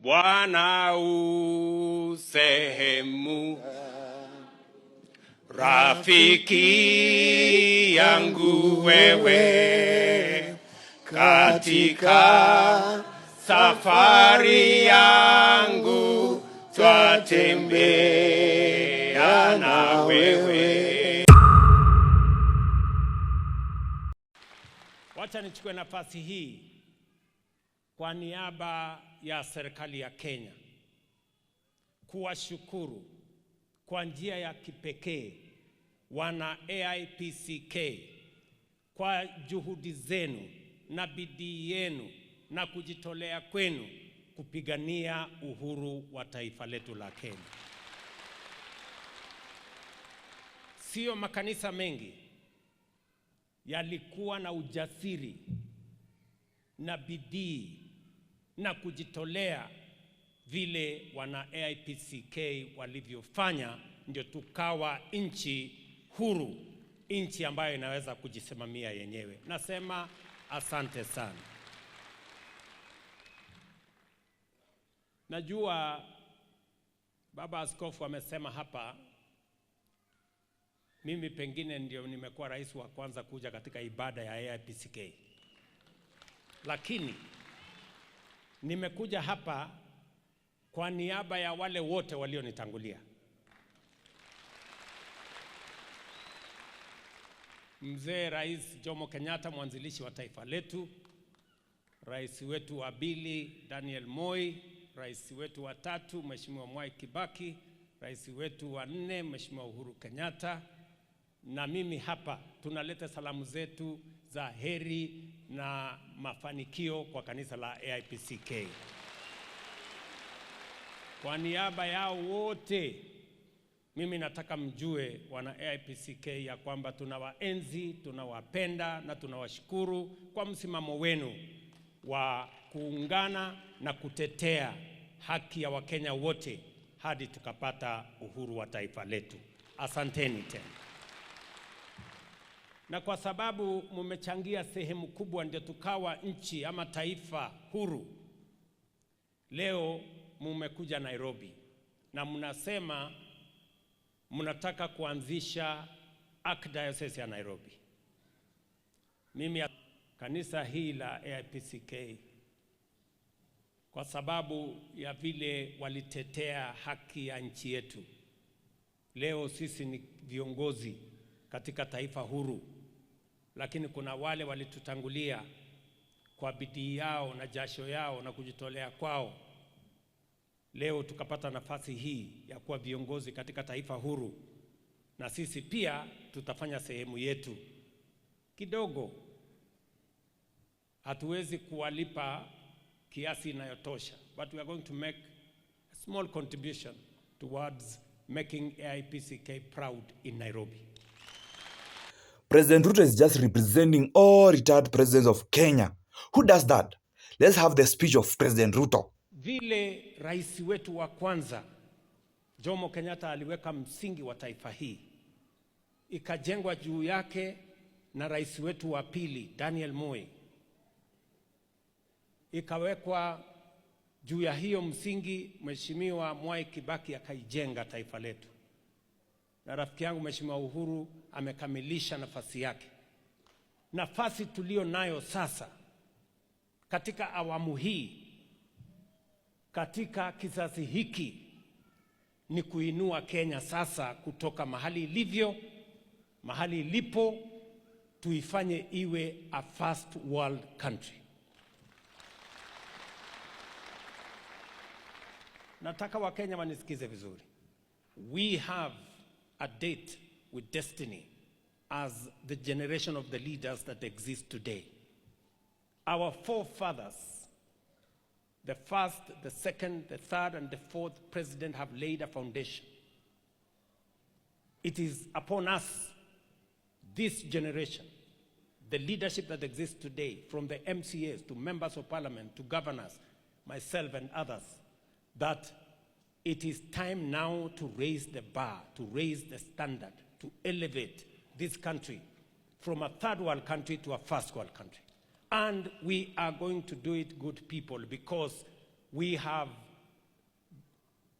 Bwana u sehemu, rafiki yangu wewe, katika safari yangu twatembea na wewe. Wacha nichukue nafasi hii kwa niaba ya serikali ya Kenya kuwashukuru kwa njia ya kipekee wana AIPCK kwa juhudi zenu na bidii yenu na kujitolea kwenu kupigania uhuru wa taifa letu la Kenya. Sio makanisa mengi yalikuwa na ujasiri na bidii na kujitolea vile wana AIPCK walivyofanya, ndio tukawa nchi huru, nchi ambayo inaweza kujisimamia yenyewe. Nasema asante sana. Najua Baba Askofu amesema hapa, mimi pengine ndio nimekuwa rais wa kwanza kuja katika ibada ya AIPCK. Lakini nimekuja hapa kwa niaba ya wale wote walionitangulia. Mzee Rais Jomo Kenyatta, mwanzilishi wa taifa letu, rais wetu wa pili Daniel Moi, rais wetu wa tatu Mheshimiwa Mwai Kibaki, rais wetu wa nne Mheshimiwa Uhuru Kenyatta, na mimi hapa tunaleta salamu zetu za heri na mafanikio kwa kanisa la AIPCK. Kwa niaba yao wote, mimi nataka mjue wana AIPCK ya kwamba tunawaenzi, tunawapenda na tunawashukuru kwa msimamo wenu wa kuungana na kutetea haki ya Wakenya wote hadi tukapata uhuru wa taifa letu. Asanteni tena. Na kwa sababu mmechangia sehemu kubwa ndio tukawa nchi ama taifa huru, leo mmekuja Nairobi na mnasema mnataka kuanzisha Archdiocese ya Nairobi. Mimi kanisa hii la AIPCK, kwa sababu ya vile walitetea haki ya nchi yetu, leo sisi ni viongozi katika taifa huru. Lakini kuna wale walitutangulia kwa bidii yao na jasho yao na kujitolea kwao, leo tukapata nafasi hii ya kuwa viongozi katika taifa huru, na sisi pia tutafanya sehemu yetu kidogo. Hatuwezi kuwalipa kiasi inayotosha, but we are going to make a small contribution towards making AIPCK proud in Nairobi. President Ruto is just representing all retired presidents of Kenya. Who does that? Let's have the speech of President Ruto. Vile rais wetu wa kwanza Jomo Kenyatta aliweka msingi wa taifa hii, ikajengwa juu yake na rais wetu wa pili Daniel Moi, ikawekwa juu ya hiyo msingi Mheshimiwa Mwai Kibaki akaijenga taifa letu, na rafiki yangu Mheshimiwa Uhuru amekamilisha nafasi yake. Nafasi tulio nayo sasa katika awamu hii, katika kizazi hiki, ni kuinua Kenya sasa kutoka mahali ilivyo, mahali ilipo, tuifanye iwe a first world country. Nataka Wakenya wanisikize vizuri. We have a date with destiny as the generation of the leaders that exist today. Our forefathers, the first, the second, the third, and the fourth president have laid a foundation. It is upon us, this generation, the leadership that exists today, from the MCAs to members of parliament to governors, myself and others, that it is time now to raise the bar, to raise the standard, to elevate this country from a third world country to a first world country. And we are going to do it, good people, because we have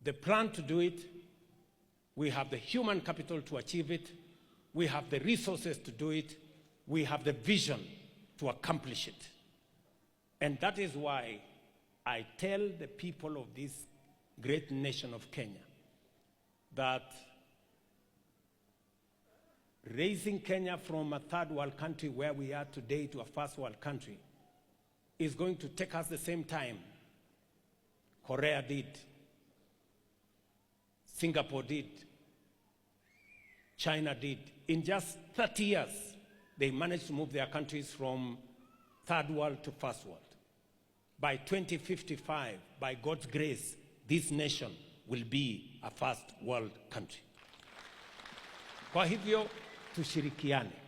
the plan to do it, we have the human capital to achieve it, we have the resources to do it, we have the vision to accomplish it. And that is why I tell the people of this great nation of Kenya that raising Kenya from a third world country where we are today to a first world country is going to take us the same time Korea did, Singapore did, China did. In just 30 years, they managed to move their countries from third world to first world. By 2055, by God's grace, this nation will be a first world country. Kwa hivyo tushirikiane.